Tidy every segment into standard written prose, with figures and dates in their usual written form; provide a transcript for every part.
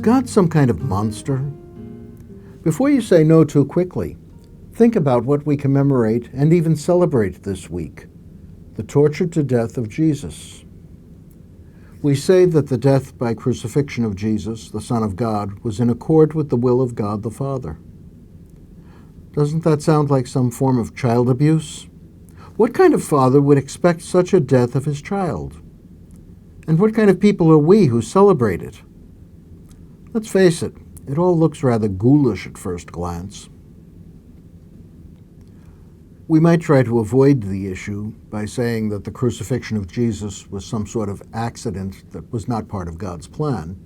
God some kind of monster? Before you say no too quickly, think about what we commemorate and even celebrate this week: the tortured to death of Jesus. We say that the death by crucifixion of Jesus, the Son of God, was in accord with the will of God the Father. Doesn't that sound like some form of child abuse? What kind of father would expect such a death of his child? And what kind of people are we who celebrate it? Let's face it, it all looks rather ghoulish at first glance. We might try to avoid the issue by saying that the crucifixion of Jesus was some sort of accident that was not part of God's plan,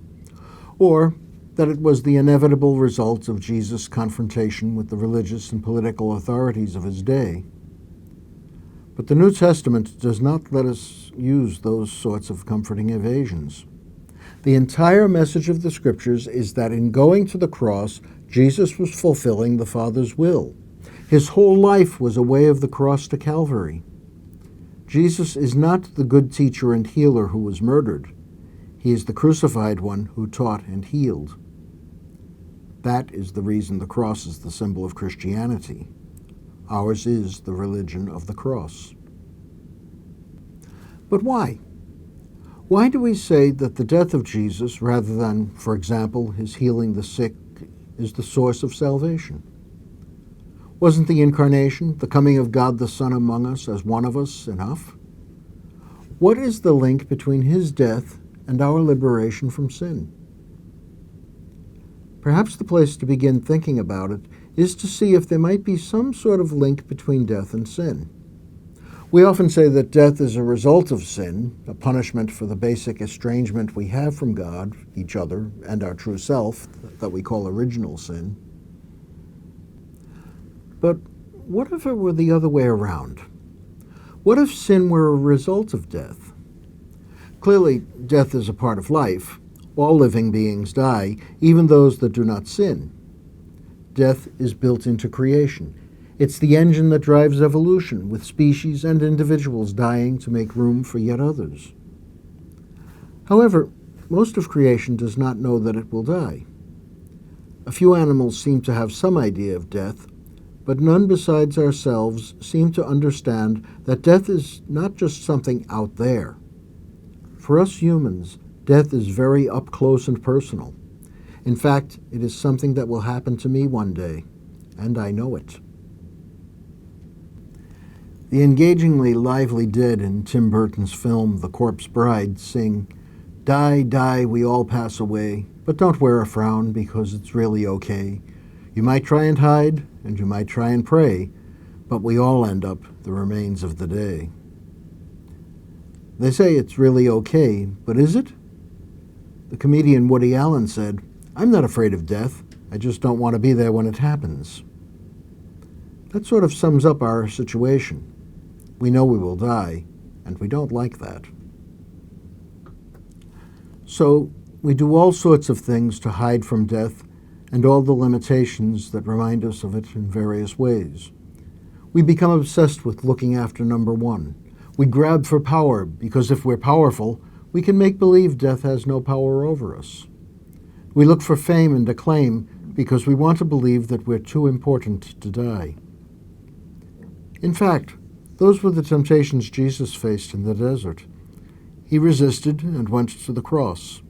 or that it was the inevitable result of Jesus' confrontation with the religious and political authorities of his day. But the New Testament does not let us use those sorts of comforting evasions. The entire message of the Scriptures is that in going to the cross, Jesus was fulfilling the Father's will. His whole life was a way of the cross to Calvary. Jesus is not the good teacher and healer who was murdered. He is the crucified one who taught and healed. That is the reason the cross is the symbol of Christianity. Ours is the religion of the cross. But why? Why do we say that the death of Jesus, rather than, for example, his healing the sick, is the source of salvation? Wasn't the incarnation, the coming of God the Son among us as one of us, enough? What is the link between his death and our liberation from sin? Perhaps the place to begin thinking about it is to see if there might be some sort of link between death and sin. We often say that death is a result of sin, a punishment for the basic estrangement we have from God, each other, and our true self, that we call original sin. But what if it were the other way around? What if sin were a result of death? Clearly, death is a part of life. All living beings die, even those that do not sin. Death is built into creation. It's the engine that drives evolution, with species and individuals dying to make room for yet others. However, most of creation does not know that it will die. A few animals seem to have some idea of death, but none besides ourselves seem to understand that death is not just something out there. For us humans, death is very up close and personal. In fact, it is something that will happen to me one day, and I know it. The engagingly lively dead in Tim Burton's film The Corpse Bride sing, "Die, die, we all pass away, but don't wear a frown because it's really okay. You might try and hide, and you might try and pray, but we all end up the remains of the day." They say it's really okay, but is it? The comedian Woody Allen said, "I'm not afraid of death. I just don't want to be there when it happens." That sort of sums up our situation. We know we will die, and we don't like that. So we do all sorts of things to hide from death and all the limitations that remind us of it in various ways. We become obsessed with looking after number one. We grab for power because if we're powerful, we can make believe death has no power over us. We look for fame and acclaim because we want to believe that we're too important to die. In fact, those were the temptations Jesus faced in the desert. He resisted and went to the cross.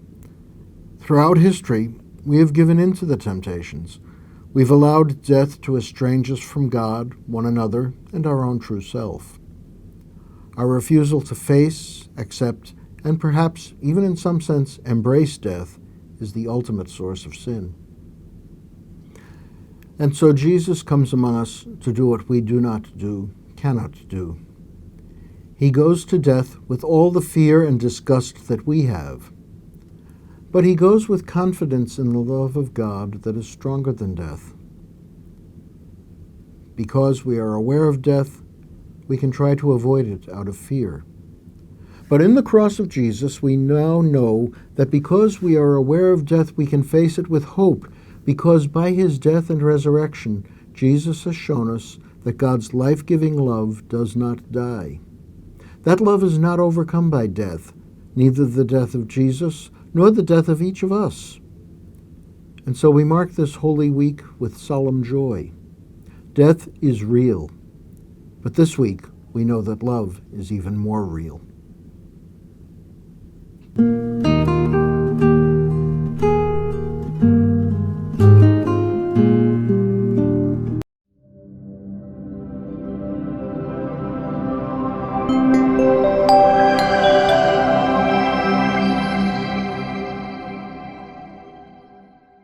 Throughout history, we have given in to the temptations. We've allowed death to estrange us from God, one another, and our own true self. Our refusal to face, accept, and perhaps even in some sense embrace death is the ultimate source of sin. And so Jesus comes among us to do what we do not do, cannot do. He goes to death with all the fear and disgust that we have. But he goes with confidence in the love of God that is stronger than death. Because we are aware of death, we can try to avoid it out of fear. But in the cross of Jesus, we now know that because we are aware of death, we can face it with hope, because by his death and resurrection, Jesus has shown us that God's life-giving love does not die. That love is not overcome by death, neither the death of Jesus nor the death of each of us. And so we mark this Holy Week with solemn joy. Death is real, but this week we know that love is even more real.